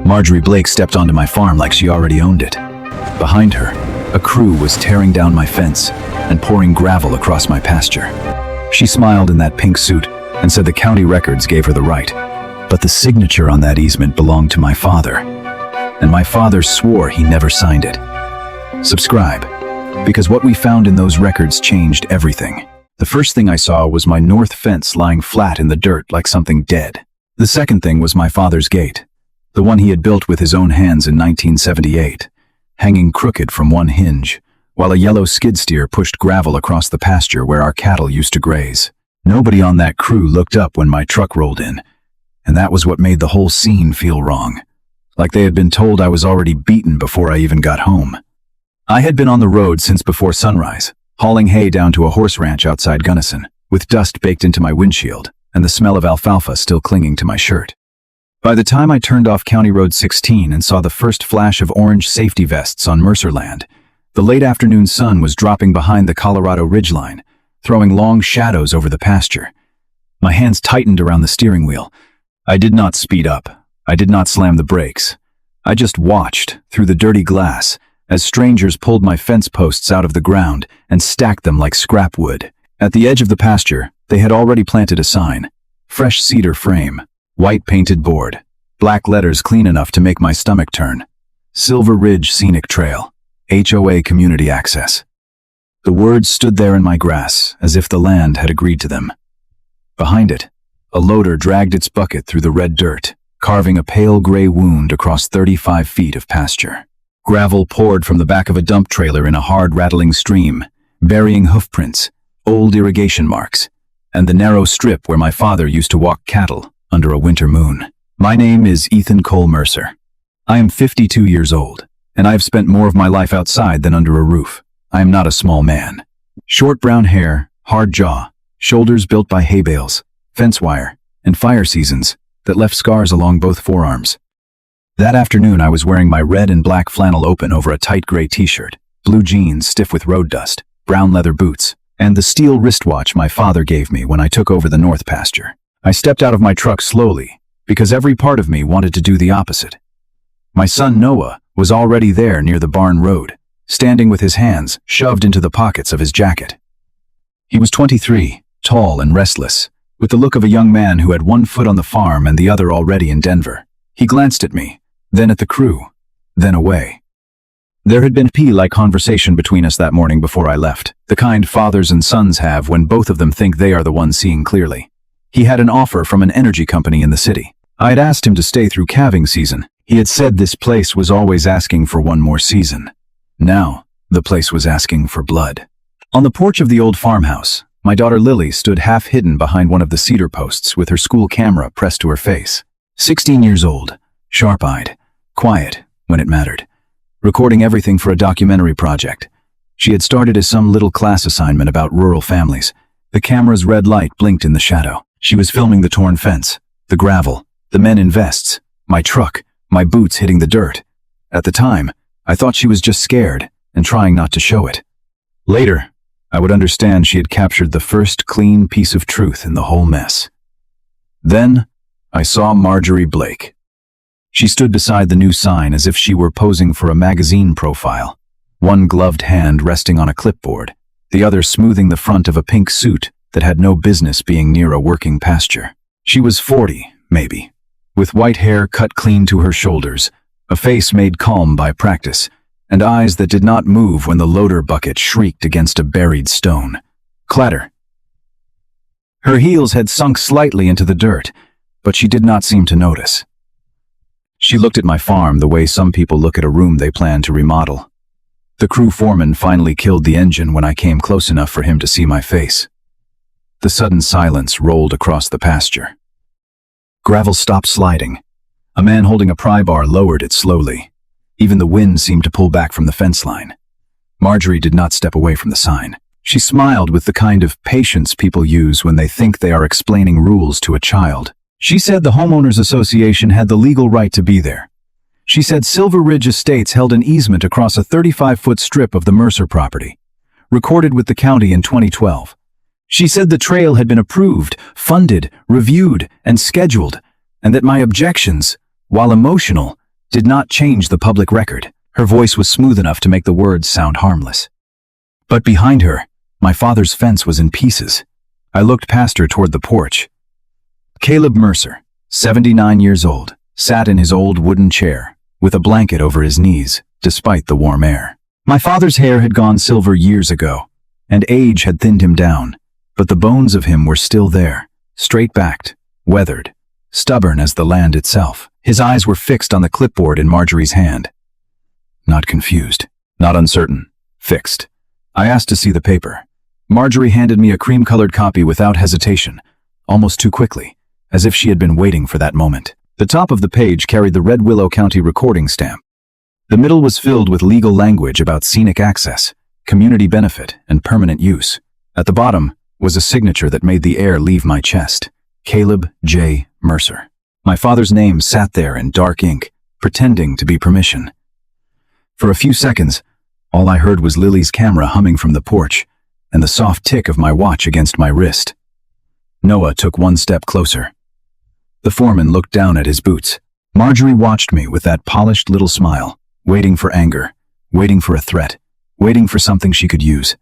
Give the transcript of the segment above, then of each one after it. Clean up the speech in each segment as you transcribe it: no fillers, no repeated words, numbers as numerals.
Marjorie Blake stepped onto my farm like she already owned it. Behind her, a crew was tearing down my fence and pouring gravel across my pasture. She smiled in that pink suit and said the county records gave her the right. But the signature on that easement belonged to my father, and my father swore he never signed it. Subscribe, because what we found in those records changed everything. The first thing I saw was my north fence lying flat in the dirt like something dead. The second thing was my father's gate, the one he had built with his own hands in 1978, hanging crooked from one hinge, while a yellow skid steer pushed gravel across the pasture where our cattle used to graze. Nobody on that crew looked up when my truck rolled in, and that was what made the whole scene feel wrong, like they had been told I was already beaten before I even got home. I had been on the road since before sunrise, hauling hay down to a horse ranch outside Gunnison, with dust baked into my windshield and the smell of alfalfa still clinging to my shirt. By the time I turned off County Road 16 and saw the first flash of orange safety vests on Mercerland, the late afternoon sun was dropping behind the Colorado ridgeline, throwing long shadows over the pasture. My hands tightened around the steering wheel. I did not speed up. I did not slam the brakes. I just watched, through the dirty glass, as strangers pulled my fence posts out of the ground and stacked them like scrap wood. At the edge of the pasture, they had already planted a sign. Fresh cedar frame, white painted board, black letters clean enough to make my stomach turn. Silver Ridge Scenic Trail, HOA Community Access. The words stood there in my grass, as if the land had agreed to them. Behind it, a loader dragged its bucket through the red dirt, carving a pale gray wound across 35 feet of pasture. Gravel poured from the back of a dump trailer in a hard rattling stream, burying hoofprints, old irrigation marks, and the narrow strip where my father used to walk cattle under a winter moon. My name is Ethan Cole Mercer. I am 52 years old, and I have spent more of my life outside than under a roof. I am not a small man. Short brown hair, hard jaw, shoulders built by hay bales, fence wire, and fire seasons that left scars along both forearms. That afternoon I was wearing my red and black flannel open over a tight gray t-shirt, blue jeans stiff with road dust, brown leather boots, and the steel wristwatch my father gave me when I took over the north pasture. I stepped out of my truck slowly, because every part of me wanted to do the opposite. My son Noah was already there near the barn road, standing with his hands shoved into the pockets of his jacket. He was 23, tall and restless, with the look of a young man who had one foot on the farm and the other already in Denver. He glanced at me, then at the crew, then away. There had been pea-like conversation between us that morning before I left, the kind fathers and sons have when both of them think they are the ones seeing clearly. He had an offer from an energy company in the city. I had asked him to stay through calving season. He had said this place was always asking for one more season. Now, the place was asking for blood. On the porch of the old farmhouse, my daughter Lily stood half hidden behind one of the cedar posts with her school camera pressed to her face. 16 years old, sharp-eyed, quiet when it mattered, recording everything for a documentary project. She had started as some little class assignment about rural families. The camera's red light blinked in the shadow. She was filming the torn fence, the gravel, the men in vests, my truck, my boots hitting the dirt. At the time, I thought she was just scared and trying not to show it. Later, I would understand she had captured the first clean piece of truth in the whole mess. Then, I saw Marjorie Blake. She stood beside the new sign as if she were posing for a magazine profile, one gloved hand resting on a clipboard, the other smoothing the front of a pink suit that had no business being near a working pasture. She was 40, maybe, with white hair cut clean to her shoulders, a face made calm by practice, and eyes that did not move when the loader bucket shrieked against a buried stone. Clatter. Her heels had sunk slightly into the dirt, but she did not seem to notice. She looked at my farm the way some people look at a room they plan to remodel. The crew foreman finally killed the engine when I came close enough for him to see my face. The sudden silence rolled across the pasture. Gravel stopped sliding. A man holding a pry bar lowered it slowly. Even the wind seemed to pull back from the fence line. Marjorie did not step away from the sign. She smiled with the kind of patience people use when they think they are explaining rules to a child. She said the Homeowners Association had the legal right to be there. She said Silver Ridge Estates held an easement across a 35-foot strip of the Mercer property, recorded with the county in 2012. She said the trail had been approved, funded, reviewed, and scheduled, and that my objections, while emotional, did not change the public record. Her voice was smooth enough to make the words sound harmless. But behind her, my father's fence was in pieces. I looked past her toward the porch. Caleb Mercer, 79 years old, sat in his old wooden chair, with a blanket over his knees, despite the warm air. My father's hair had gone silver years ago, and age had thinned him down, but the bones of him were still there, straight-backed, weathered, stubborn as the land itself. His eyes were fixed on the clipboard in Marjorie's hand. Not confused, not uncertain, fixed. I asked to see the paper. Marjorie handed me a cream-colored copy without hesitation, almost too quickly, as if she had been waiting for that moment. The top of the page carried the Red Willow County recording stamp. The middle was filled with legal language about scenic access, community benefit, and permanent use. At the bottom was a signature that made the air leave my chest. Caleb J. Mercer. My father's name sat there in dark ink, pretending to be permission. For a few seconds, all I heard was Lily's camera humming from the porch, and the soft tick of my watch against my wrist. Noah took one step closer. The foreman looked down at his boots. Marjorie watched me with that polished little smile, waiting for anger, waiting for a threat, waiting for something she could use.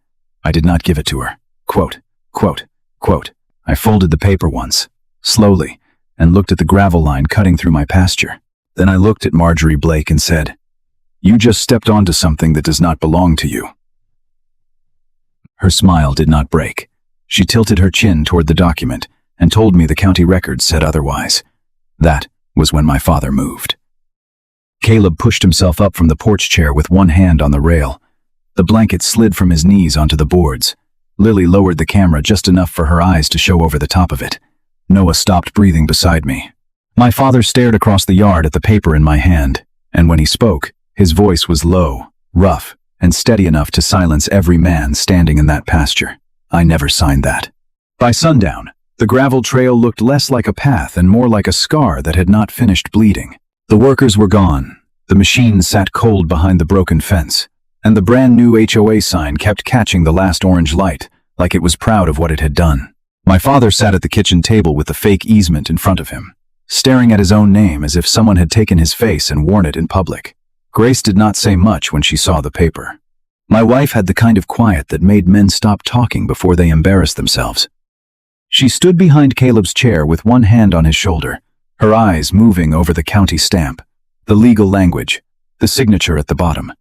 I did not give it to her. Quote, quote, quote. I folded the paper once, slowly, and looked at the gravel line cutting through my pasture. Then I looked at Marjorie Blake and said, "You just stepped onto something that does not belong to you." Her smile did not break. She tilted her chin toward the document and told me the county records said otherwise. That was when my father moved. Caleb pushed himself up from the porch chair with one hand on the rail. The blanket slid from his knees onto the boards. Lily lowered the camera just enough for her eyes to show over the top of it. Noah stopped breathing beside me. My father stared across the yard at the paper in my hand, and when he spoke, his voice was low, rough, and steady enough to silence every man standing in that pasture. I never signed that. By sundown, the gravel trail looked less like a path and more like a scar that had not finished bleeding. The workers were gone. The machine sat cold behind the broken fence, and the brand new HOA sign kept catching the last orange light, like it was proud of what it had done. My father sat at the kitchen table with the fake easement in front of him, staring at his own name as if someone had taken his face and worn it in public. Grace did not say much when she saw the paper. My wife had the kind of quiet that made men stop talking before they embarrassed themselves. She stood behind Caleb's chair with one hand on his shoulder, her eyes moving over the county stamp, the legal language, the signature at the bottom.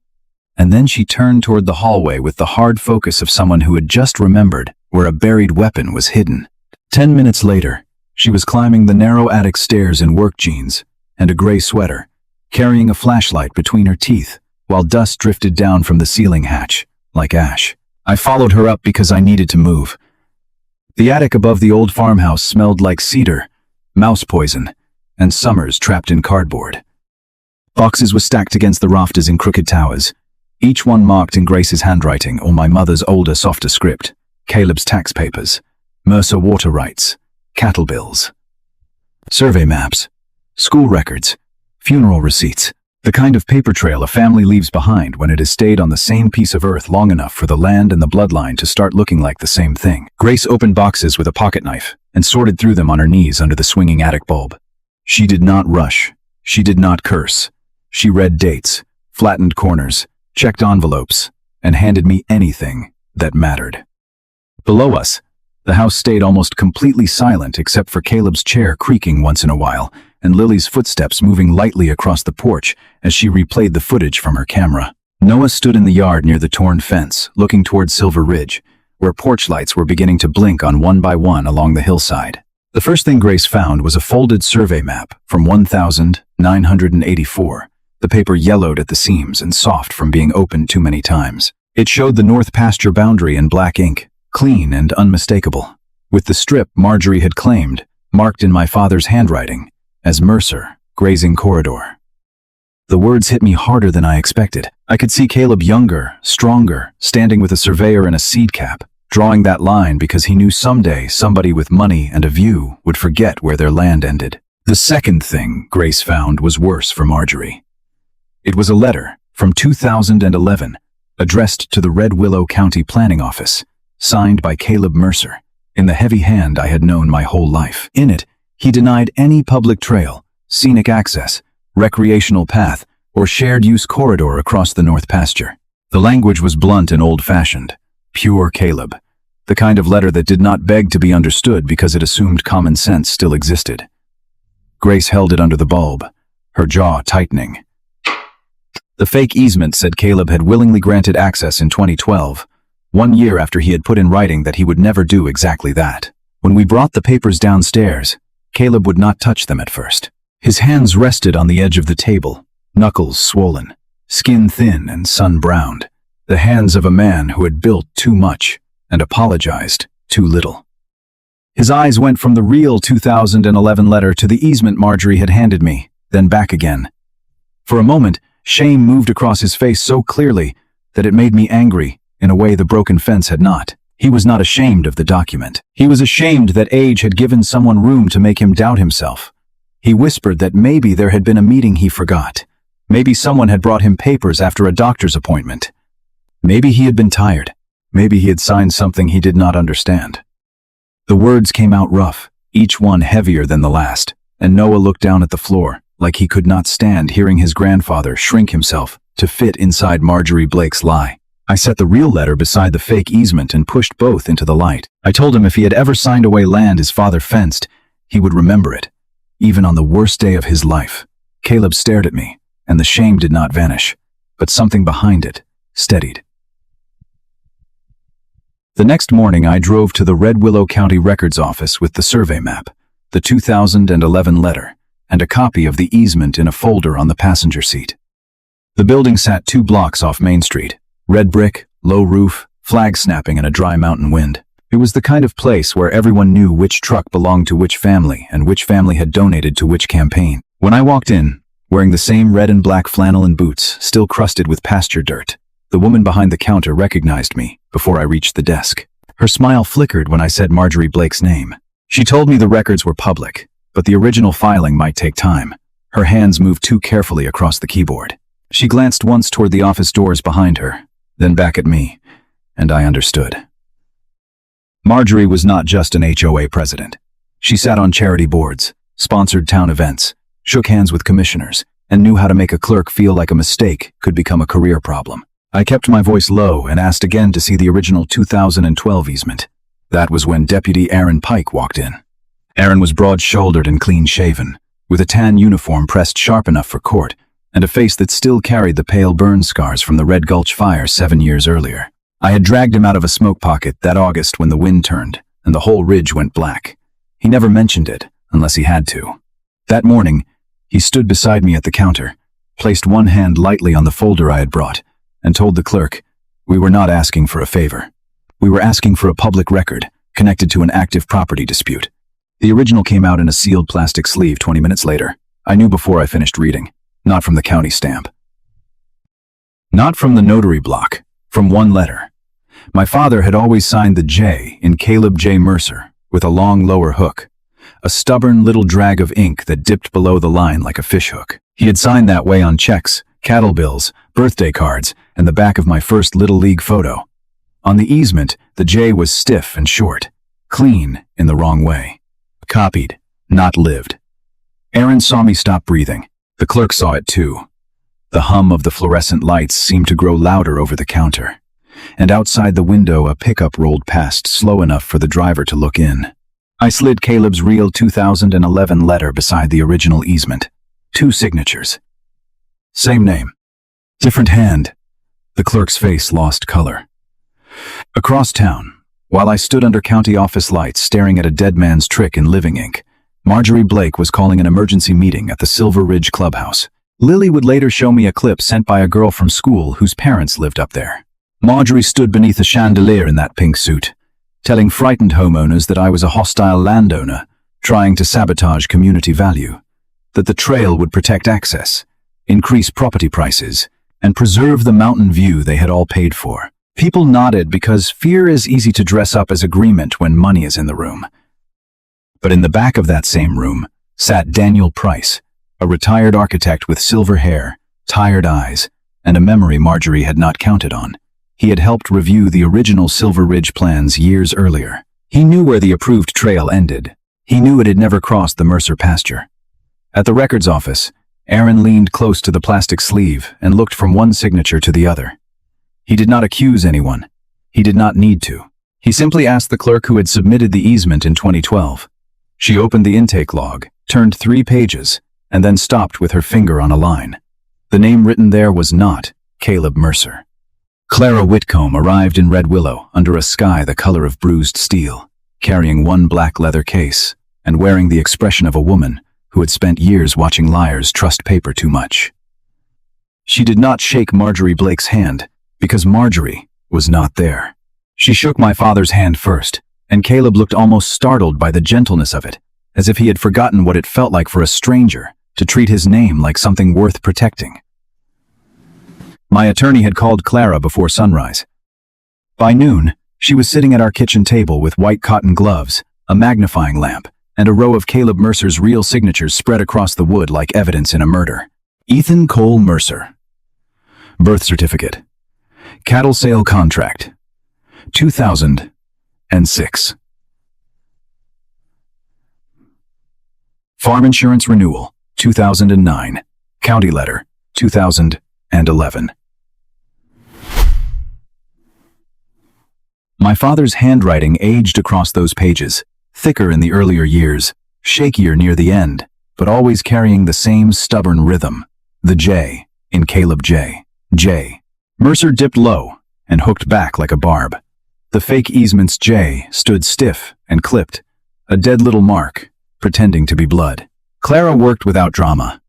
And then she turned toward the hallway with the hard focus of someone who had just remembered where a buried weapon was hidden. 10 minutes later, she was climbing the narrow attic stairs in work jeans and a gray sweater, carrying a flashlight between her teeth while dust drifted down from the ceiling hatch, like ash. I followed her up because I needed to move. The attic above the old farmhouse smelled like cedar, mouse poison, and summers trapped in cardboard. Boxes were stacked against the rafters in crooked towers, each one marked in Grace's handwriting or my mother's older, softer script. Caleb's tax papers, Mercer water rights, cattle bills, survey maps, school records, funeral receipts, the kind of paper trail a family leaves behind when it has stayed on the same piece of earth long enough for the land and the bloodline to start looking like the same thing. Grace opened boxes with a pocket knife and sorted through them on her knees under the swinging attic bulb. She did not rush. She did not curse. She read dates, flattened corners, checked envelopes, and handed me anything that mattered. Below us, the house stayed almost completely silent except for Caleb's chair creaking once in a while and Lily's footsteps moving lightly across the porch as she replayed the footage from her camera. Noah stood in the yard near the torn fence, looking toward Silver Ridge, where porch lights were beginning to blink on one by one along the hillside. The first thing Grace found was a folded survey map from 1984, the paper yellowed at the seams and soft from being opened too many times. It showed the north pasture boundary in black ink, clean and unmistakable, with the strip Marjorie had claimed, marked in my father's handwriting, as Mercer, grazing corridor. The words hit me harder than I expected. I could see Caleb younger, stronger, standing with a surveyor and a seed cap, drawing that line because he knew someday somebody with money and a view would forget where their land ended. The second thing Grace found was worse for Marjorie. It was a letter from 2011, addressed to the Red Willow County Planning Office, signed by Caleb Mercer, in the heavy hand I had known my whole life. In it, he denied any public trail, scenic access, recreational path, or shared-use corridor across the north pasture. The language was blunt and old-fashioned. Pure Caleb. The kind of letter that did not beg to be understood because it assumed common sense still existed. Grace held it under the bulb, her jaw tightening. The fake easement said Caleb had willingly granted access in 2012, 1 year after he had put in writing that he would never do exactly that. When we brought the papers downstairs, Caleb would not touch them at first. His hands rested on the edge of the table, knuckles swollen, skin thin and sun-browned, the hands of a man who had built too much and apologized too little. His eyes went from the real 2011 letter to the easement Marjorie had handed me, then back again. For a moment, shame moved across his face so clearly that it made me angry in a way the broken fence had not. He was not ashamed of the document. He was ashamed that age had given someone room to make him doubt himself. He whispered that maybe there had been a meeting he forgot. Maybe someone had brought him papers after a doctor's appointment. Maybe he had been tired. Maybe he had signed something he did not understand. The words came out rough, each one heavier than the last, and Noah looked down at the floor, like he could not stand hearing his grandfather shrink himself to fit inside Marjorie Blake's lie. I set the real letter beside the fake easement and pushed both into the light. I told him if he had ever signed away land his father fenced, he would remember it, even on the worst day of his life. Caleb stared at me, and the shame did not vanish, but something behind it steadied. The next morning I drove to the Red Willow County Records Office with the survey map, the 2011 letter, and a copy of the easement in a folder on the passenger seat. The building sat 2 blocks off Main Street, red brick, low roof, flag snapping in a dry mountain wind. It was the kind of place where everyone knew which truck belonged to which family and which family had donated to which campaign. When I walked in, wearing the same red and black flannel and boots, still crusted with pasture dirt, the woman behind the counter recognized me before I reached the desk. Her smile flickered when I said Marjorie Blake's name. She told me the records were public, but the original filing might take time. Her hands moved too carefully across the keyboard. She glanced once toward the office doors behind her, then back at me, and I understood. Marjorie was not just an HOA president. She sat on charity boards, sponsored town events, shook hands with commissioners, and knew how to make a clerk feel like a mistake could become a career problem. I kept my voice low and asked again to see the original 2012 easement. That was when Deputy Aaron Pike walked in. Aaron was broad-shouldered and clean-shaven, with a tan uniform pressed sharp enough for court, and a face that still carried the pale burn scars from the Red Gulch fire 7 years earlier. I had dragged him out of a smoke pocket that August when the wind turned, and the whole ridge went black. He never mentioned it, unless he had to. That morning, he stood beside me at the counter, placed one hand lightly on the folder I had brought, and told the clerk, we were not asking for a favor. We were asking for a public record, connected to an active property dispute. The original came out in a sealed plastic sleeve 20 minutes later. I knew before I finished reading. Not from the county stamp. Not from the notary block, from one letter. My father had always signed the J in Caleb J. Mercer, with a long lower hook, a stubborn little drag of ink that dipped below the line like a fishhook. He had signed that way on checks, cattle bills, birthday cards, and the back of my first Little League photo. On the easement, the J was stiff and short, clean in the wrong way. Copied, not lived. Aaron saw me stop breathing. The clerk saw it too. The hum of the fluorescent lights seemed to grow louder over the counter, and outside the window a pickup rolled past slow enough for the driver to look in. I slid Caleb's real 2011 letter beside the original easement. 2 signatures. Same name. Different hand. The clerk's face lost color. Across town, while I stood under county office lights staring at a dead man's trick in living ink, Marjorie Blake was calling an emergency meeting at the Silver Ridge Clubhouse. Lily would later show me a clip sent by a girl from school whose parents lived up there. Marjorie stood beneath a chandelier in that pink suit, telling frightened homeowners that I was a hostile landowner trying to sabotage community value, that the trail would protect access, increase property prices, and preserve the mountain view they had all paid for. People nodded because fear is easy to dress up as agreement when money is in the room. But in the back of that same room sat Daniel Price, a retired architect with silver hair, tired eyes, and a memory Marjorie had not counted on. He had helped review the original Silver Ridge plans years earlier. He knew where the approved trail ended. He knew it had never crossed the Mercer pasture. At the records office, Aaron leaned close to the plastic sleeve and looked from one signature to the other. He did not accuse anyone. He did not need to. He simply asked the clerk who had submitted the easement in 2012. She opened the intake log, turned 3 pages, and then stopped with her finger on a line. The name written there was not Caleb Mercer. Clara Whitcomb arrived in Red Willow under a sky the color of bruised steel, carrying one black leather case and wearing the expression of a woman who had spent years watching liars trust paper too much. She did not shake Marjorie Blake's hand because Marjorie was not there. She shook my father's hand first, and Caleb looked almost startled by the gentleness of it, as if he had forgotten what it felt like for a stranger to treat his name like something worth protecting. My attorney had called Clara before sunrise. By noon, she was sitting at our kitchen table with white cotton gloves, a magnifying lamp, and a row of Caleb Mercer's real signatures spread across the wood like evidence in a murder. Ethan Cole Mercer. Birth certificate. Cattle sale contract. 2006. Farm insurance renewal. 2009. County letter. 2011. My father's handwriting aged across those pages, thicker in the earlier years, shakier near the end, but always carrying the same stubborn rhythm. The J in Caleb J. J. Mercer dipped low and hooked back like a barb. The fake easement's J stood stiff and clipped, a dead little mark, pretending to be blood. Clara worked without drama,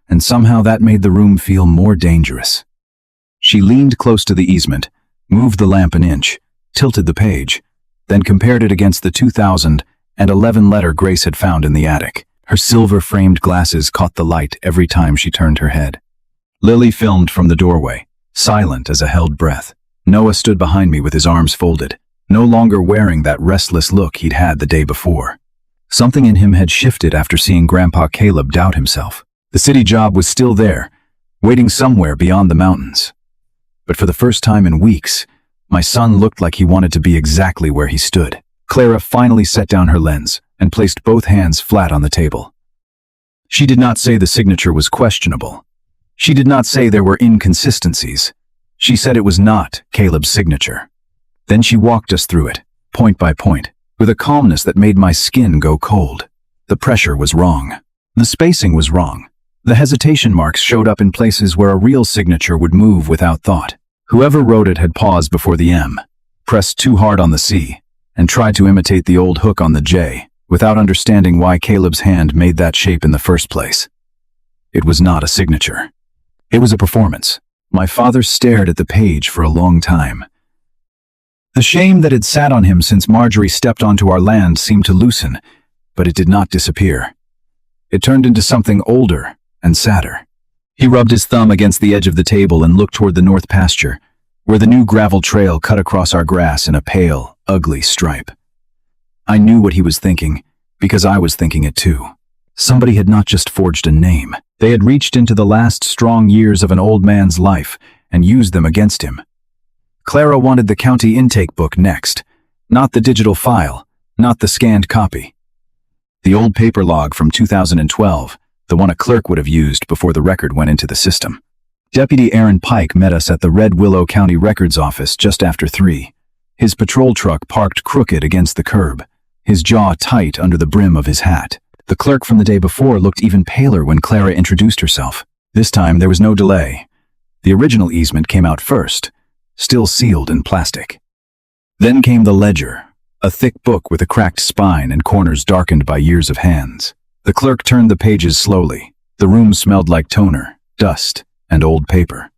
and somehow that made the room feel more dangerous. She leaned close to the easement, moved the lamp an inch, tilted the page, then compared it against the 2011 letter Grace had found in the attic. Her silver-framed glasses caught the light every time she turned her head. Lily filmed from the doorway, silent as a held breath. Noah stood behind me with his arms folded, no longer wearing that restless look he'd had the day before. Something in him had shifted after seeing Grandpa Caleb doubt himself. The city job was still there, waiting somewhere beyond the mountains. But for the first time in weeks, my son looked like he wanted to be exactly where he stood. Clara finally set down her lens and placed both hands flat on the table. She did not say the signature was questionable. She did not say there were inconsistencies. She said it was not Caleb's signature. Then she walked us through it, point by point, with a calmness that made my skin go cold. The pressure was wrong. The spacing was wrong. The hesitation marks showed up in places where a real signature would move without thought. Whoever wrote it had paused before the M, pressed too hard on the C, and tried to imitate the old hook on the J, without understanding why Caleb's hand made that shape in the first place. It was not a signature. It was a performance. My father stared at the page for a long time. The shame that had sat on him since Marjorie stepped onto our land seemed to loosen, but it did not disappear. It turned into something older and sadder. He rubbed his thumb against the edge of the table and looked toward the north pasture, where the new gravel trail cut across our grass in a pale, ugly stripe. I knew what he was thinking, because I was thinking it too. Somebody had not just forged a name. They had reached into the last strong years of an old man's life and used them against him. Clara wanted the county intake book next, not the digital file, not the scanned copy. The old paper log from 2012, the one a clerk would have used before the record went into the system. Deputy Aaron Pike met us at the Red Willow County Records office just after 3. His patrol truck parked crooked against the curb, his jaw tight under the brim of his hat. The clerk from the day before looked even paler when Clara introduced herself. This time there was no delay. The original easement came out first, still sealed in plastic. Then came the ledger, a thick book with a cracked spine and corners darkened by years of hands. The clerk turned the pages slowly. The room smelled like toner, dust, and old paper.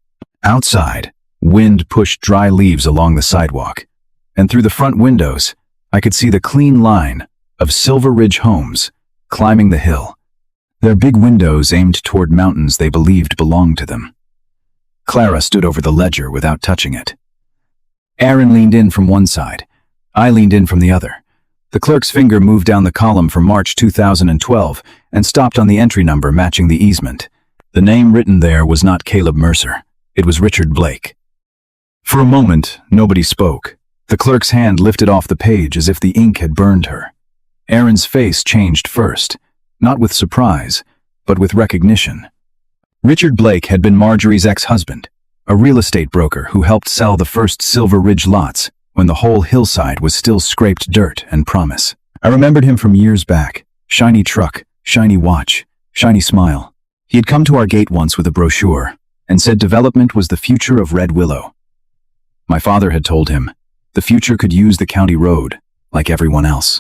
Outside, wind pushed dry leaves along the sidewalk, and through the front windows, I could see the clean line of Silver Ridge homes climbing the hill, their big windows aimed toward mountains they believed belonged to them. Clara stood over the ledger without touching it. Aaron leaned in from one side. I leaned in from the other. The clerk's finger moved down the column for March 2012 and stopped on the entry number matching the easement. The name written there was not Caleb Mercer. It was Richard Blake. For a moment, nobody spoke. The clerk's hand lifted off the page as if the ink had burned her. Aaron's face changed first, not with surprise, but with recognition. Richard Blake had been Marjorie's ex-husband, a real estate broker who helped sell the first Silver Ridge lots when the whole hillside was still scraped dirt and promise. I remembered him from years back. Shiny truck, shiny watch, shiny smile. He had come to our gate once with a brochure and said development was the future of Red Willow. My father had told him the future could use the county road like everyone else.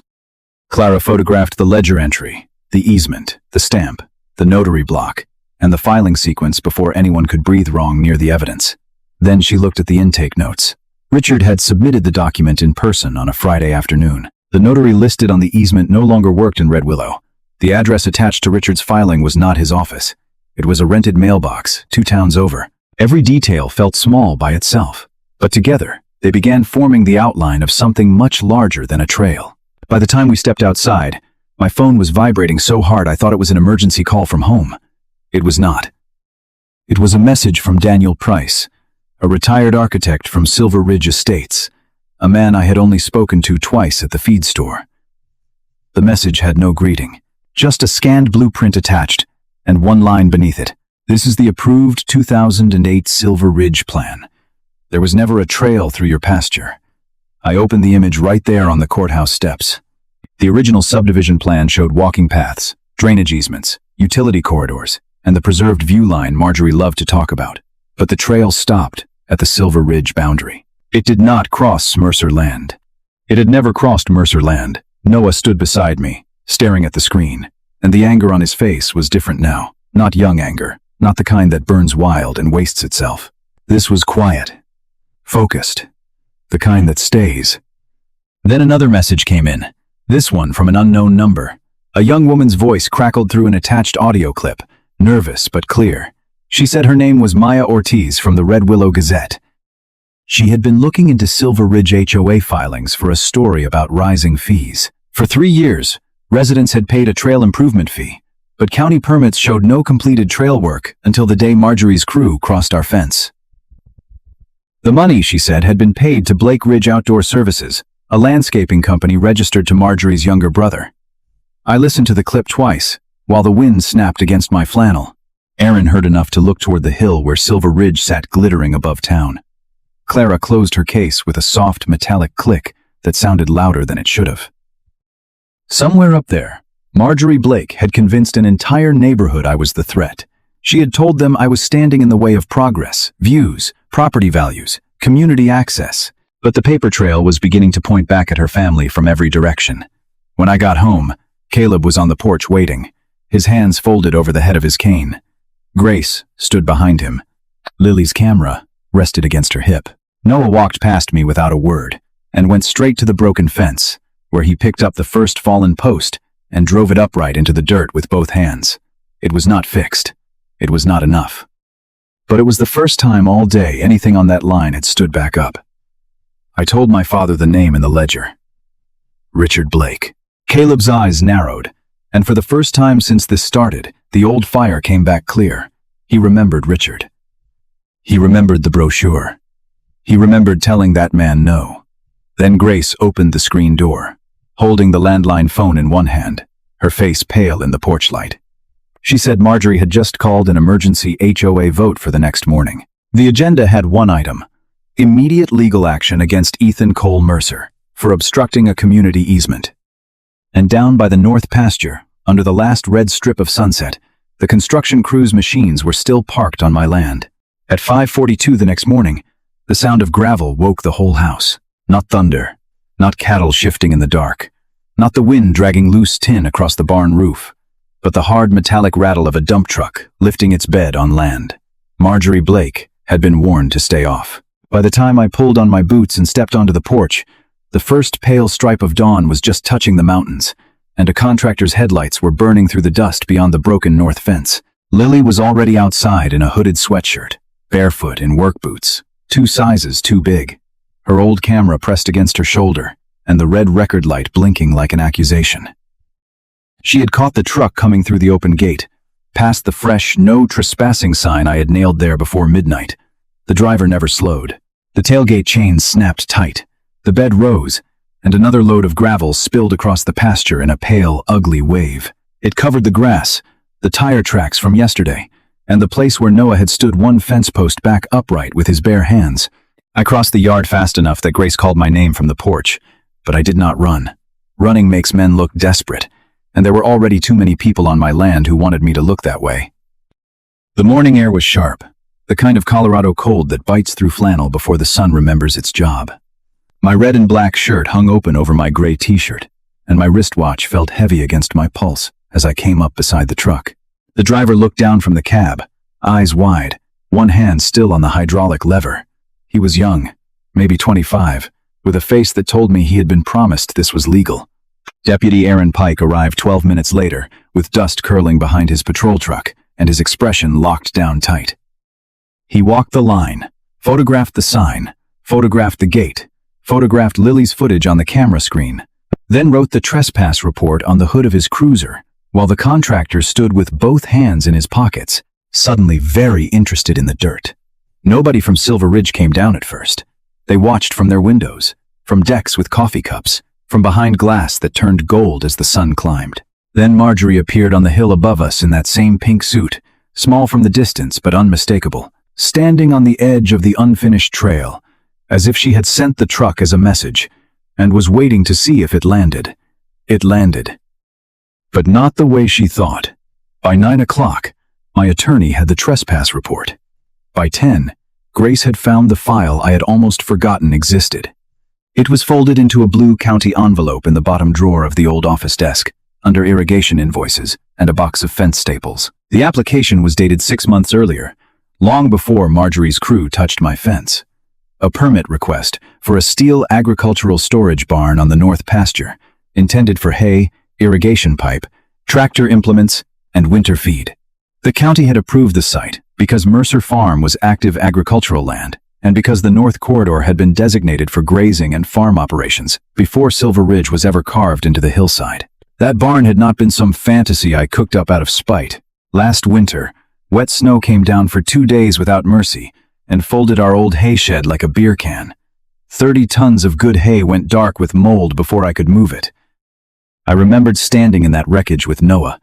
Clara photographed the ledger entry, the easement, the stamp, the notary block, and the filing sequence before anyone could breathe wrong near the evidence. Then she looked at the intake notes. Richard had submitted the document in person on a Friday afternoon. The notary listed on the easement no longer worked in Red Willow. The address attached to Richard's filing was not his office. It was a rented mailbox, 2 towns over. Every detail felt small by itself, but together, they began forming the outline of something much larger than a trail. By the time we stepped outside, my phone was vibrating so hard I thought it was an emergency call from home. It was not. It was a message from Daniel Price, a retired architect from Silver Ridge Estates, a man I had only spoken to twice at the feed store. The message had no greeting, just a scanned blueprint attached, and one line beneath it. This is the approved 2008 Silver Ridge plan. There was never a trail through your pasture. I opened the image right there on the courthouse steps. The original subdivision plan showed walking paths, drainage easements, utility corridors, and the preserved view line Marjorie loved to talk about. But the trail stopped at the Silver Ridge boundary. It did not cross Mercer Land. It had never crossed Mercer Land. Noah stood beside me, staring at the screen, and the anger on his face was different now. Not young anger, not the kind that burns wild and wastes itself. This was quiet, focused, the kind that stays. Then another message came in, this one from an unknown number. A young woman's voice crackled through an attached audio clip, nervous but clear. She said her name was Maya Ortiz from the Red Willow Gazette. She had been looking into Silver Ridge HOA filings for a story about rising fees. For 3 years, residents had paid a trail improvement fee, but county permits showed no completed trail work until the day Marjorie's crew crossed our fence. The money, she said, had been paid to Blake Ridge Outdoor Services, a landscaping company registered to Marjorie's younger brother. I listened to the clip twice, while the wind snapped against my flannel. Aaron heard enough to look toward the hill where Silver Ridge sat glittering above town. Clara closed her case with a soft metallic click that sounded louder than it should have. Somewhere up there, Marjorie Blake had convinced an entire neighborhood I was the threat. She had told them I was standing in the way of progress, views, property values, community access. But the paper trail was beginning to point back at her family from every direction. When I got home, Caleb was on the porch waiting, his hands folded over the head of his cane. Grace stood behind him. Lily's camera rested against her hip. Noah walked past me without a word and went straight to the broken fence, where he picked up the first fallen post and drove it upright into the dirt with both hands. It was not fixed. It was not enough. But it was the first time all day anything on that line had stood back up. I told my father the name in the ledger. Richard Blake. Caleb's eyes narrowed, and for the first time since this started, the old fire came back clear. He remembered Richard. He remembered the brochure. He remembered telling that man no. Then Grace opened the screen door, holding the landline phone in one hand, her face pale in the porch light. She said Marjorie had just called an emergency HOA vote for the next morning. The agenda had one item: immediate legal action against Ethan Cole Mercer for obstructing a community easement. And down by the north pasture, under the last red strip of sunset, the construction crew's machines were still parked on my land. At 5:42 the next morning, the sound of gravel woke the whole house. Not thunder, not cattle shifting in the dark, not the wind dragging loose tin across the barn roof, but the hard metallic rattle of a dump truck lifting its bed on land. Marjorie Blake had been warned to stay off. By the time I pulled on my boots and stepped onto the porch, the first pale stripe of dawn was just touching the mountains, and a contractor's headlights were burning through the dust beyond the broken north fence. Lily was already outside in a hooded sweatshirt, barefoot in work boots, 2 sizes too big, her old camera pressed against her shoulder, and the red record light blinking like an accusation. She had caught the truck coming through the open gate, past the fresh "No Trespassing" sign I had nailed there before midnight. The driver never slowed. The tailgate chains snapped tight. The bed rose, and another load of gravel spilled across the pasture in a pale, ugly wave. It covered the grass, the tire tracks from yesterday, and the place where Noah had stood one fence post back upright with his bare hands. I crossed the yard fast enough that Grace called my name from the porch, but I did not run. Running makes men look desperate, and there were already too many people on my land who wanted me to look that way. The morning air was sharp, the kind of Colorado cold that bites through flannel before the sun remembers its job. My red and black shirt hung open over my gray t-shirt, and my wristwatch felt heavy against my pulse as I came up beside the truck. The driver looked down from the cab, eyes wide, one hand still on the hydraulic lever. He was young, maybe 25, with a face that told me he had been promised this was legal. Deputy Aaron Pike arrived 12 minutes later, with dust curling behind his patrol truck and his expression locked down tight. He walked the line, photographed the sign, photographed the gate, photographed Lily's footage on the camera screen, then wrote the trespass report on the hood of his cruiser, while the contractor stood with both hands in his pockets, suddenly very interested in the dirt. Nobody from Silver Ridge came down at first. They watched from their windows, from decks with coffee cups, from behind glass that turned gold as the sun climbed. Then Marjorie appeared on the hill above us in that same pink suit, small from the distance but unmistakable, standing on the edge of the unfinished trail, as if she had sent the truck as a message, and was waiting to see if it landed. It landed. But not the way she thought. By 9 o'clock, my attorney had the trespass report. By 10, Grace had found the file I had almost forgotten existed. It was folded into a blue county envelope in the bottom drawer of the old office desk, under irrigation invoices and a box of fence staples. The application was dated 6 months earlier, long before Marjorie's crew touched my fence. A permit request for a steel agricultural storage barn on the north pasture, intended for hay, irrigation pipe, tractor implements, and winter feed. The county had approved the site because Mercer Farm was active agricultural land, and because the North Corridor had been designated for grazing and farm operations before Silver Ridge was ever carved into the hillside. That barn had not been some fantasy I cooked up out of spite. Last winter, wet snow came down for 2 days without mercy and folded our old hay shed like a beer can. 30 tons of good hay went dark with mold before I could move it. I remembered standing in that wreckage with Noah,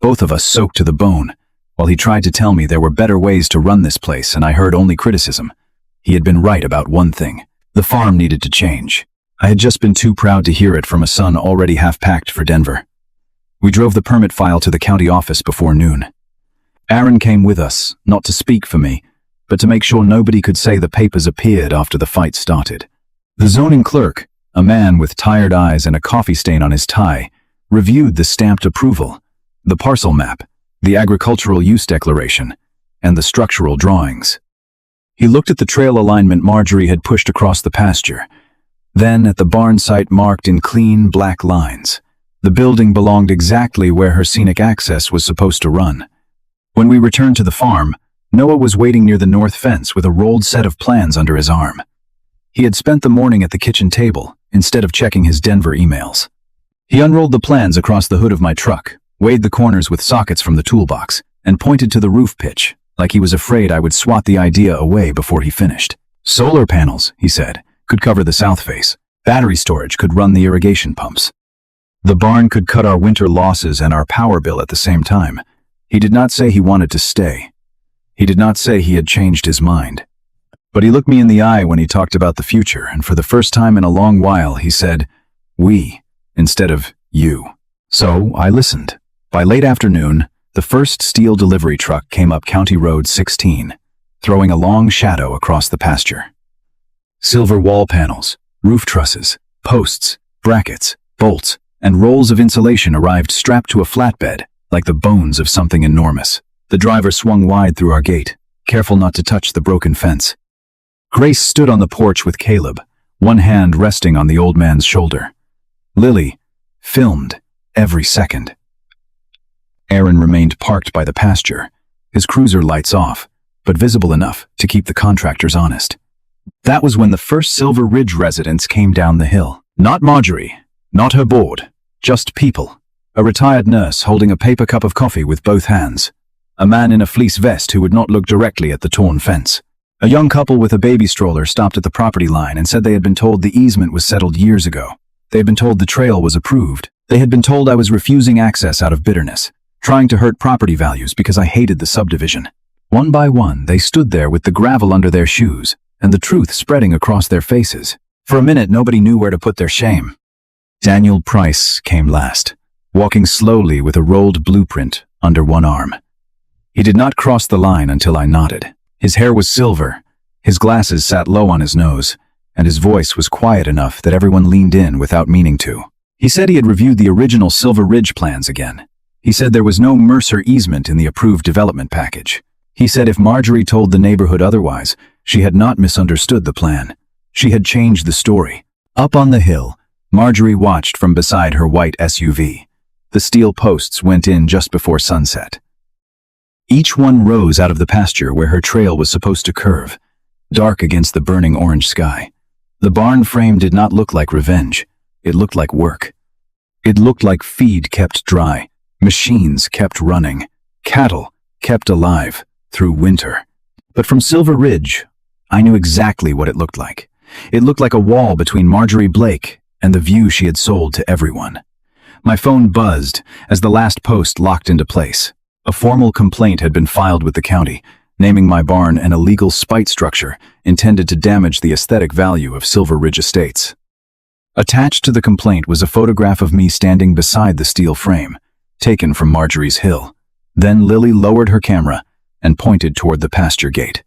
both of us soaked to the bone, while he tried to tell me there were better ways to run this place, and I heard only criticism. He had been right about one thing. The farm needed to change. I had just been too proud to hear it from a son already half-packed for Denver. We drove the permit file to the county office before noon. Aaron came with us, not to speak for me, but to make sure nobody could say the papers appeared after the fight started. The zoning clerk, a man with tired eyes and a coffee stain on his tie, reviewed the stamped approval, the parcel map, the agricultural use declaration, and the structural drawings. He looked at the trail alignment Marjorie had pushed across the pasture, then at the barn site marked in clean black lines. The building belonged exactly where her scenic access was supposed to run. When we returned to the farm, Noah was waiting near the north fence with a rolled set of plans under his arm. He had spent the morning at the kitchen table, instead of checking his Denver emails. He unrolled the plans across the hood of my truck, weighed the corners with sockets from the toolbox, and pointed to the roof pitch, like he was afraid I would swat the idea away before he finished. Solar panels, he said, could cover the south face. Battery storage could run the irrigation pumps. The barn could cut our winter losses and our power bill at the same time. He did not say he wanted to stay. He did not say he had changed his mind. But he looked me in the eye when he talked about the future, and for the first time in a long while he said, "we," instead of "you." So I listened. By late afternoon, the first steel delivery truck came up County Road 16, throwing a long shadow across the pasture. Silver wall panels, roof trusses, posts, brackets, bolts, and rolls of insulation arrived strapped to a flatbed, like the bones of something enormous. The driver swung wide through our gate, careful not to touch the broken fence. Grace stood on the porch with Caleb, one hand resting on the old man's shoulder. Lily filmed every second. Aaron remained parked by the pasture, his cruiser lights off, but visible enough to keep the contractors honest. That was when the first Silver Ridge residents came down the hill. Not Marjorie, not her board, just people. A retired nurse holding a paper cup of coffee with both hands. A man in a fleece vest who would not look directly at the torn fence. A young couple with a baby stroller stopped at the property line and said they had been told the easement was settled years ago. They had been told the trail was approved. They had been told I was refusing access out of bitterness, trying to hurt property values because I hated the subdivision. One by one, they stood there with the gravel under their shoes and the truth spreading across their faces. For a minute, nobody knew where to put their shame. Daniel Price came last, walking slowly with a rolled blueprint under one arm. He did not cross the line until I nodded. His hair was silver, his glasses sat low on his nose, and his voice was quiet enough that everyone leaned in without meaning to. He said he had reviewed the original Silver Ridge plans again. He said there was no Mercer easement in the approved development package. He said if Marjorie told the neighborhood otherwise, she had not misunderstood the plan. She had changed the story. Up on the hill, Marjorie watched from beside her white SUV. The steel posts went in just before sunset. Each one rose out of the pasture where her trail was supposed to curve, dark against the burning orange sky. The barn frame did not look like revenge. It looked like work. It looked like feed kept dry, machines kept running, cattle kept alive through winter. But from Silver Ridge, I knew exactly what it looked like. It looked like a wall between Marjorie Blake and the view she had sold to everyone. My phone buzzed as the last post locked into place. A formal complaint had been filed with the county, naming my barn an illegal spite structure intended to damage the aesthetic value of Silver Ridge Estates. Attached to the complaint was a photograph of me standing beside the steel frame, taken from Marjorie's hill. Then Lily lowered her camera and pointed toward the pasture gate.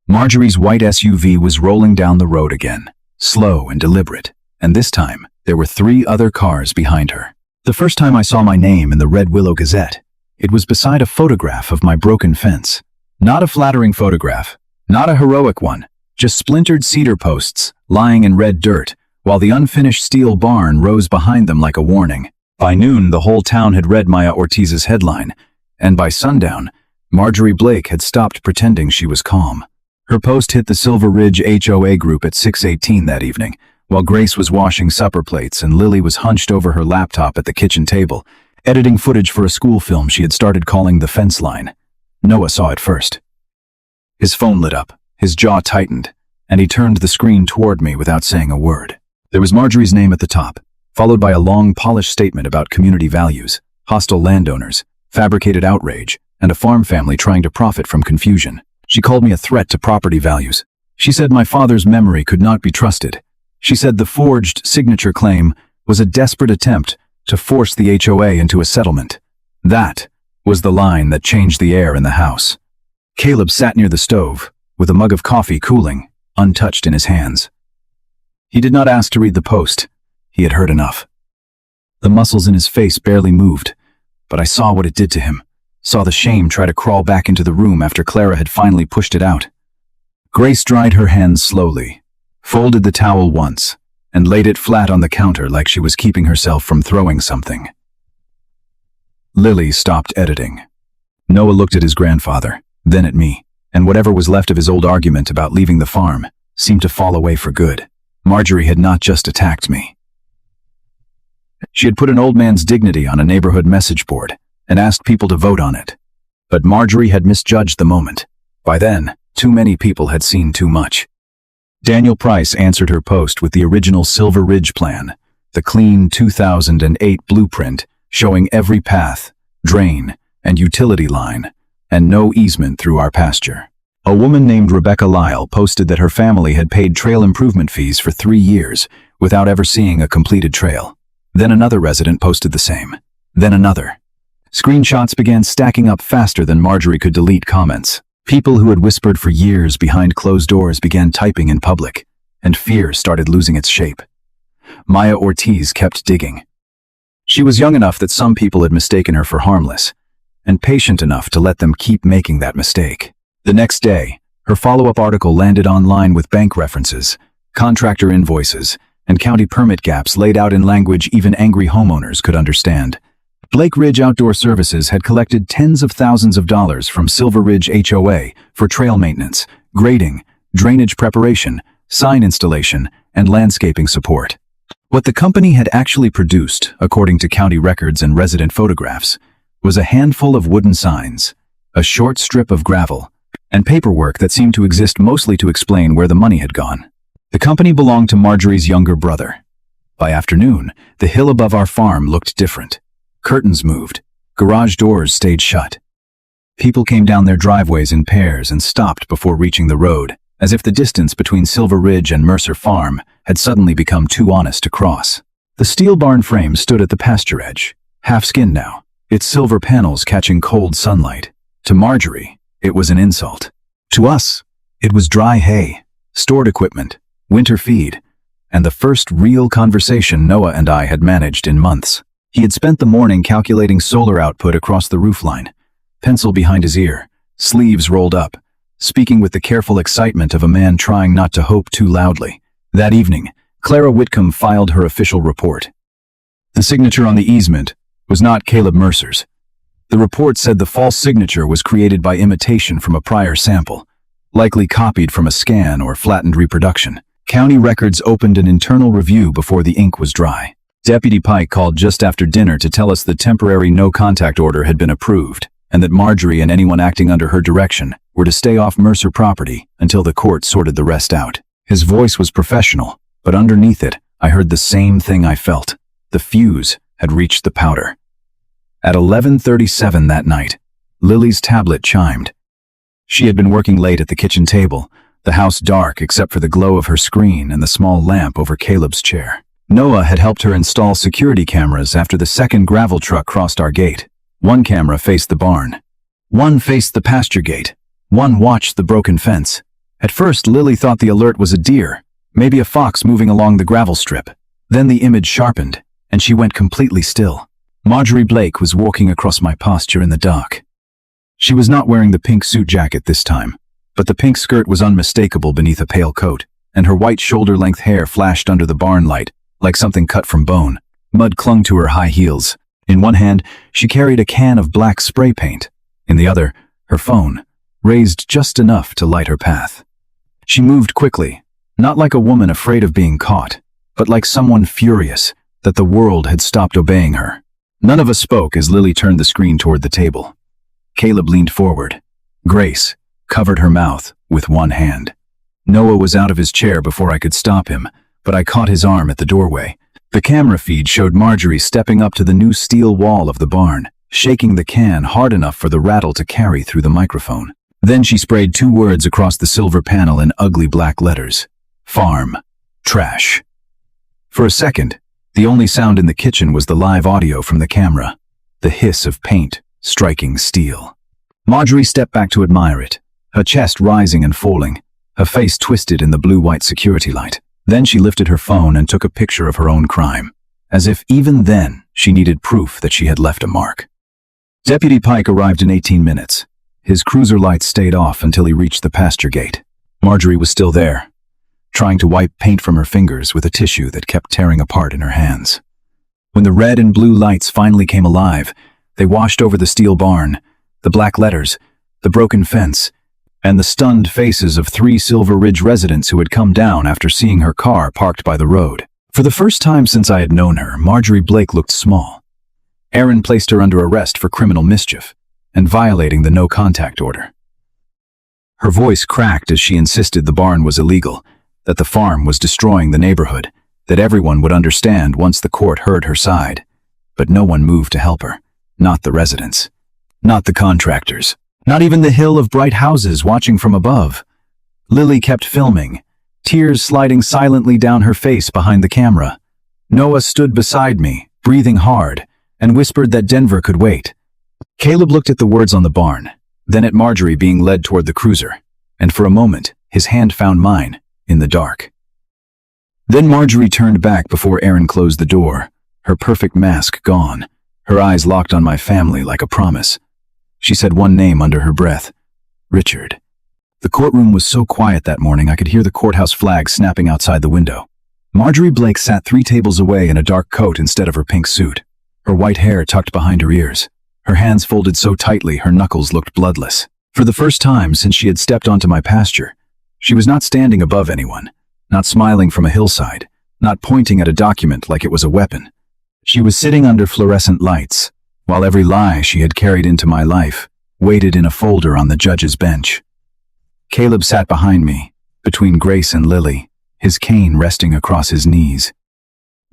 Marjorie's white SUV was rolling down the road again, slow and deliberate, and this time there were 3 other cars behind her. The first time I saw my name in the Red Willow Gazette, it was beside a photograph of my broken fence. Not a flattering photograph, not a heroic one, just splintered cedar posts lying in red dirt, while the unfinished steel barn rose behind them like a warning. By noon, the whole town had read Maya Ortiz's headline, and by sundown, Marjorie Blake had stopped pretending she was calm. Her post hit the Silver Ridge HOA group at 6:18 that evening, while Grace was washing supper plates and Lily was hunched over her laptop at the kitchen table, editing footage for a school film she had started calling The Fence Line. Noah saw it first. His phone lit up, his jaw tightened, and he turned the screen toward me without saying a word. There was Marjorie's name at the top, followed by a long, polished statement about community values, hostile landowners, fabricated outrage, and a farm family trying to profit from confusion. She called me a threat to property values. She said my father's memory could not be trusted. She said the forged signature claim was a desperate attempt to force the HOA into a settlement. That was the line that changed the air in the house. Caleb sat near the stove, with a mug of coffee cooling, untouched in his hands. He did not ask to read the post. He had heard enough. The muscles in his face barely moved, but I saw what it did to him, saw the shame try to crawl back into the room after Clara had finally pushed it out. Grace dried her hands slowly, folded the towel once, and laid it flat on the counter like she was keeping herself from throwing something. Lily stopped editing. Noah looked at his grandfather, then at me, and whatever was left of his old argument about leaving the farm seemed to fall away for good. Marjorie had not just attacked me. She had put an old man's dignity on a neighborhood message board and asked people to vote on it. But Marjorie had misjudged the moment. By then, too many people had seen too much. Daniel Price answered her post with the original Silver Ridge plan, the clean 2008 blueprint showing every path, drain, and utility line, and no easement through our pasture. A woman named Rebecca Lyle posted that her family had paid trail improvement fees for 3 years without ever seeing a completed trail. Then another resident posted the same. Then another. Screenshots began stacking up faster than Marjorie could delete comments. People who had whispered for years behind closed doors began typing in public, and fear started losing its shape. Maya Ortiz kept digging. She was young enough that some people had mistaken her for harmless, and patient enough to let them keep making that mistake. The next day, her follow-up article landed online with bank references, contractor invoices, and county permit gaps laid out in language even angry homeowners could understand. Blake Ridge Outdoor Services had collected tens of thousands of dollars from Silver Ridge HOA for trail maintenance, grading, drainage preparation, sign installation, and landscaping support. What the company had actually produced, according to county records and resident photographs, was a handful of wooden signs, a short strip of gravel, and paperwork that seemed to exist mostly to explain where the money had gone. The company belonged to Marjorie's younger brother. By afternoon, the hill above our farm looked different. Curtains moved. Garage doors stayed shut. People came down their driveways in pairs and stopped before reaching the road, as if the distance between Silver Ridge and Mercer Farm had suddenly become too honest to cross. The steel barn frame stood at the pasture edge, half-skinned now, its silver panels catching cold sunlight. To Marjorie, it was an insult. To us, it was dry hay, stored equipment, winter feed, and the first real conversation Noah and I had managed in months. He had spent the morning calculating solar output across the roofline, pencil behind his ear, sleeves rolled up, speaking with the careful excitement of a man trying not to hope too loudly. That evening, Clara Whitcomb filed her official report. The signature on the easement was not Caleb Mercer's. The report said the false signature was created by imitation from a prior sample, likely copied from a scan or flattened reproduction. County records opened an internal review before the ink was dry. Deputy Pike called just after dinner to tell us the temporary no-contact order had been approved, and that Marjorie and anyone acting under her direction were to stay off Mercer property until the court sorted the rest out. His voice was professional, but underneath it, I heard the same thing I felt. The fuse had reached the powder. At 11:37 that night, Lily's tablet chimed. She had been working late at the kitchen table, the house dark except for the glow of her screen and the small lamp over Caleb's chair. Noah had helped her install security cameras after the second gravel truck crossed our gate. One camera faced the barn. One faced the pasture gate. One watched the broken fence. At first, Lily thought the alert was a deer, maybe a fox moving along the gravel strip. Then the image sharpened, and she went completely still. Marjorie Blake was walking across my pasture in the dark. She was not wearing the pink suit jacket this time, but the pink skirt was unmistakable beneath a pale coat, and her white shoulder-length hair flashed under the barn light like something cut from bone. Mud clung to her high heels. In one hand, she carried a can of black spray paint. In the other, her phone, raised just enough to light her path. She moved quickly, not like a woman afraid of being caught, but like someone furious that the world had stopped obeying her. None of us spoke as Lily turned the screen toward the table. Caleb leaned forward. Grace covered her mouth with one hand. Noah was out of his chair before I could stop him, but I caught his arm at the doorway. The camera feed showed Marjorie stepping up to the new steel wall of the barn, shaking the can hard enough for the rattle to carry through the microphone. Then she sprayed 2 words across the silver panel in ugly black letters. Farm. Trash. For a second, the only sound in the kitchen was the live audio from the camera, the hiss of paint striking steel. Marjorie stepped back to admire it, her chest rising and falling, her face twisted in the blue-white security light. Then she lifted her phone and took a picture of her own crime, as if even then she needed proof that she had left a mark. Deputy Pike arrived in 18 minutes. His cruiser lights stayed off until he reached the pasture gate. Marjorie was still there, trying to wipe paint from her fingers with a tissue that kept tearing apart in her hands. When the red and blue lights finally came alive, they washed over the steel barn, the black letters, the broken fence, and the stunned faces of 3 Silver Ridge residents who had come down after seeing her car parked by the road. For the first time since I had known her, Marjorie Blake looked small. Aaron placed her under arrest for criminal mischief and violating the no-contact order. Her voice cracked as she insisted the barn was illegal, that the farm was destroying the neighborhood, that everyone would understand once the court heard her side. But no one moved to help her. Not the residents. Not the contractors. Not even the hill of bright houses watching from above. Lily kept filming, tears sliding silently down her face behind the camera. Noah stood beside me, breathing hard, and whispered that Denver could wait. Caleb looked at the words on the barn, then at Marjorie being led toward the cruiser, and for a moment, his hand found mine, in the dark. Then Marjorie turned back before Aaron closed the door, her perfect mask gone, her eyes locked on my family like a promise. She said one name under her breath, Richard. The courtroom was so quiet that morning I could hear the courthouse flag snapping outside the window. Marjorie Blake sat 3 tables away in a dark coat instead of her pink suit, her white hair tucked behind her ears, her hands folded so tightly her knuckles looked bloodless. For the first time since she had stepped onto my pasture, she was not standing above anyone, not smiling from a hillside, not pointing at a document like it was a weapon. She was sitting under fluorescent lights, while every lie she had carried into my life waited in a folder on the judge's bench. Caleb sat behind me, between Grace and Lily, his cane resting across his knees.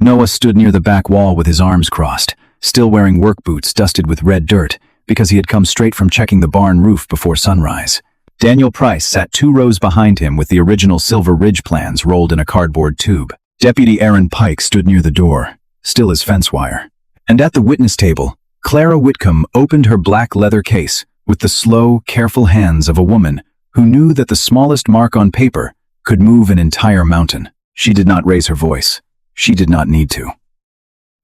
Noah stood near the back wall with his arms crossed, still wearing work boots dusted with red dirt, because he had come straight from checking the barn roof before sunrise. Daniel Price sat 2 rows behind him with the original Silver Ridge plans rolled in a cardboard tube. Deputy Aaron Pike stood near the door, still as fence wire. And at the witness table, Clara Whitcomb opened her black leather case with the slow, careful hands of a woman who knew that the smallest mark on paper could move an entire mountain. She did not raise her voice. She did not need to.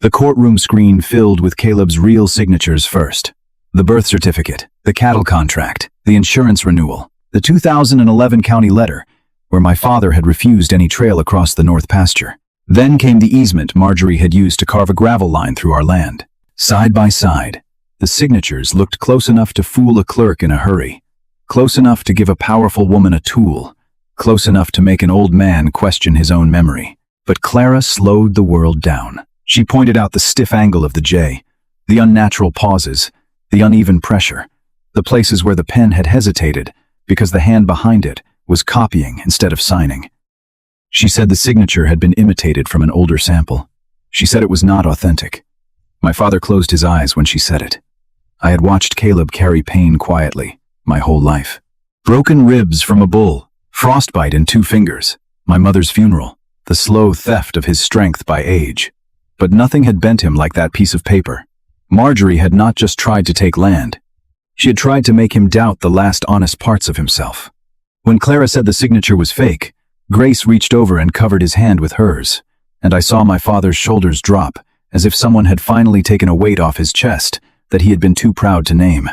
The courtroom screen filled with Caleb's real signatures first. The birth certificate, the cattle contract, the insurance renewal, the 2011 county letter, where my father had refused any trail across the north pasture. Then came the easement Marjorie had used to carve a gravel line through our land. Side by side, the signatures looked close enough to fool a clerk in a hurry, close enough to give a powerful woman a tool, close enough to make an old man question his own memory. But Clara slowed the world down. She pointed out the stiff angle of the J, the unnatural pauses, the uneven pressure, the places where the pen had hesitated because the hand behind it was copying instead of signing. She said the signature had been imitated from an older sample. She said it was not authentic. My father closed his eyes when she said it. I had watched Caleb carry pain quietly my whole life. Broken ribs from a bull, frostbite in 2 fingers, my mother's funeral, the slow theft of his strength by age. But nothing had bent him like that piece of paper. Marjorie had not just tried to take land. She had tried to make him doubt the last honest parts of himself. When Clara said the signature was fake, Grace reached over and covered his hand with hers, and I saw my father's shoulders drop, as if someone had finally taken a weight off his chest that he had been too proud to name.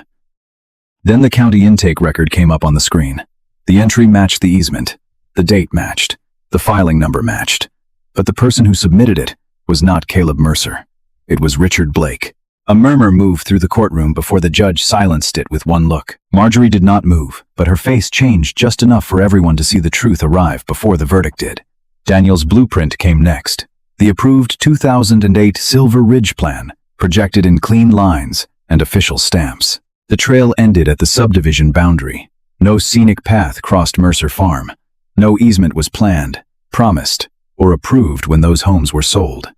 Then the county intake record came up on the screen. The entry matched the easement. The date matched. The filing number matched. But the person who submitted it was not Caleb Mercer. It was Richard Blake. A murmur moved through the courtroom before the judge silenced it with one look. Marjorie did not move, but her face changed just enough for everyone to see the truth arrive before the verdict did. Daniel's blueprint came next. The approved 2008 Silver Ridge plan, projected in clean lines and official stamps. The trail ended at the subdivision boundary. No scenic path crossed Mercer Farm. No easement was planned, promised, or approved when those homes were sold.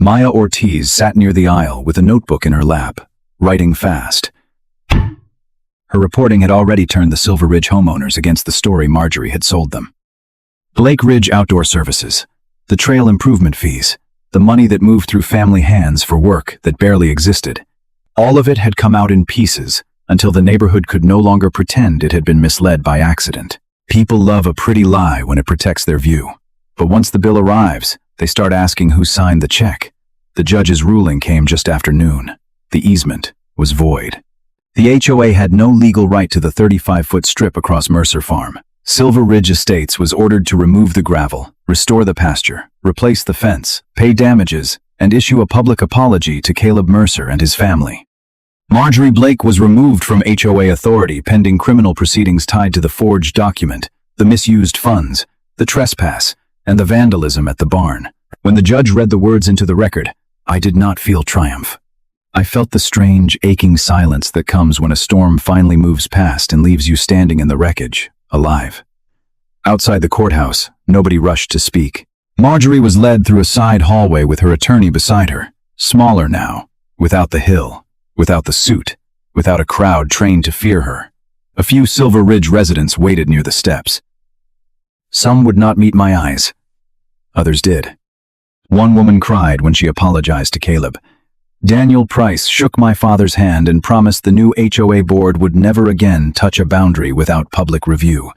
Maya Ortiz sat near the aisle with a notebook in her lap, writing fast. Her reporting had already turned the Silver Ridge homeowners against the story Marjorie had sold them. Blake Ridge Outdoor Services, the trail improvement fees, the money that moved through family hands for work that barely existed. All of it had come out in pieces until the neighborhood could no longer pretend it had been misled by accident. People love a pretty lie when it protects their view. But once the bill arrives, they start asking who signed the check. The judge's ruling came just after noon. The easement was void. The HOA had no legal right to the 35-foot strip across Mercer Farm. Silver Ridge Estates was ordered to remove the gravel, restore the pasture, replace the fence, pay damages, and issue a public apology to Caleb Mercer and his family. Marjorie Blake was removed from HOA authority pending criminal proceedings tied to the forged document, the misused funds, the trespass, and the vandalism at the barn. When the judge read the words into the record, I did not feel triumph. I felt the strange, aching silence that comes when a storm finally moves past and leaves you standing in the wreckage, alive. Outside the courthouse, nobody rushed to speak. Marjorie was led through a side hallway with her attorney beside her, smaller now, without the hill, without the suit, without a crowd trained to fear her. A few Silver Ridge residents waited near the steps. Some would not meet my eyes. Others did. One woman cried when she apologized to Caleb. Daniel Price shook my father's hand and promised the new HOA board would never again touch a boundary without public review.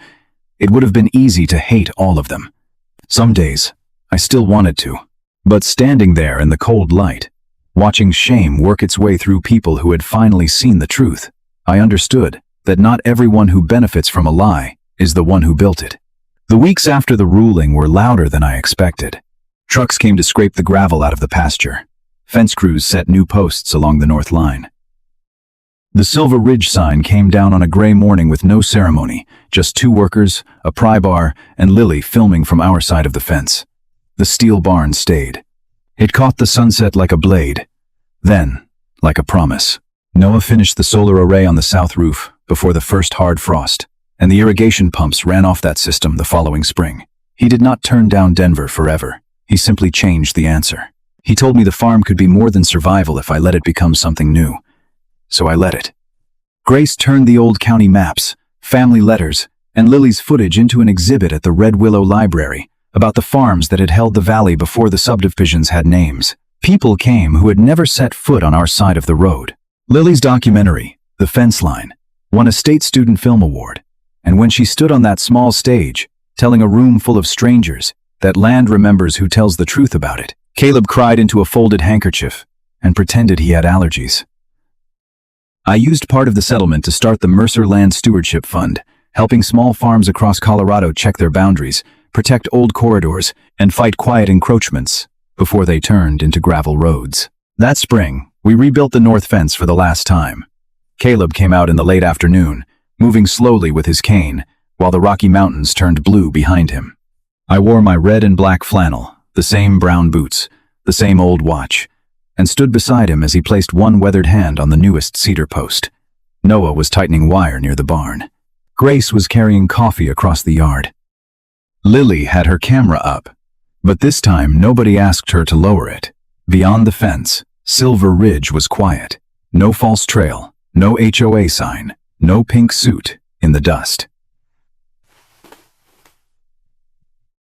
It would have been easy to hate all of them. Some days, I still wanted to. But standing there in the cold light, watching shame work its way through people who had finally seen the truth, I understood that not everyone who benefits from a lie is the one who built it. The weeks after the ruling were louder than I expected. Trucks came to scrape the gravel out of the pasture. Fence crews set new posts along the north line. The Silver Ridge sign came down on a gray morning with no ceremony, just 2 workers, a pry bar, and Lily filming from our side of the fence. The steel barn stayed. It caught the sunset like a blade, then like a promise. Noah finished the solar array on the south roof before the first hard frost, and the irrigation pumps ran off that system the following spring. He did not turn down Denver forever. He simply changed the answer. He told me the farm could be more than survival if I let it become something new. So I let it. Grace turned the old county maps, family letters, and Lily's footage into an exhibit at the Red Willow Library about the farms that had held the valley before the subdivisions had names. People came who had never set foot on our side of the road. Lily's documentary, The Fence Line, won a State Student Film Award, and when she stood on that small stage, telling a room full of strangers that land remembers who tells the truth about it, Caleb cried into a folded handkerchief and pretended he had allergies. I used part of the settlement to start the Mercer Land Stewardship Fund, helping small farms across Colorado check their boundaries, protect old corridors, and fight quiet encroachments before they turned into gravel roads. That spring, we rebuilt the north fence for the last time. Caleb came out in the late afternoon, moving slowly with his cane, while the Rocky Mountains turned blue behind him. I wore my red and black flannel, the same brown boots, the same old watch, and stood beside him as he placed one weathered hand on the newest cedar post. Noah was tightening wire near the barn. Grace was carrying coffee across the yard. Lily had her camera up, but this time nobody asked her to lower it. Beyond the fence, Silver Ridge was quiet. No false trail, no HOA sign, no pink suit in the dust.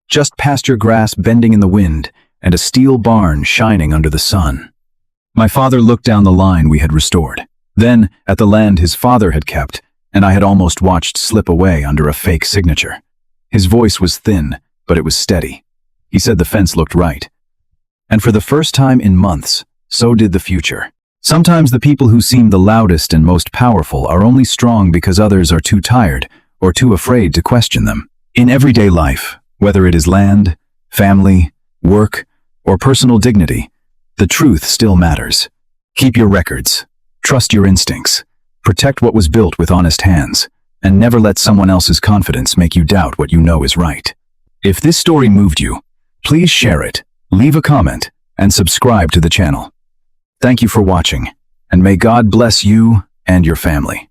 Just pasture grass bending in the wind and a steel barn shining under the sun. My father looked down the line we had restored, then at the land his father had kept, and I had almost watched slip away under a fake signature. His voice was thin, but it was steady. He said the fence looked right. And for the first time in months, so did the future. Sometimes the people who seem the loudest and most powerful are only strong because others are too tired or too afraid to question them. In everyday life, whether it is land, family, work, or personal dignity, the truth still matters. Keep your records, trust your instincts, protect what was built with honest hands, and never let someone else's confidence make you doubt what you know is right. If this story moved you, please share it, leave a comment, and subscribe to the channel. Thank you for watching, and may God bless you and your family.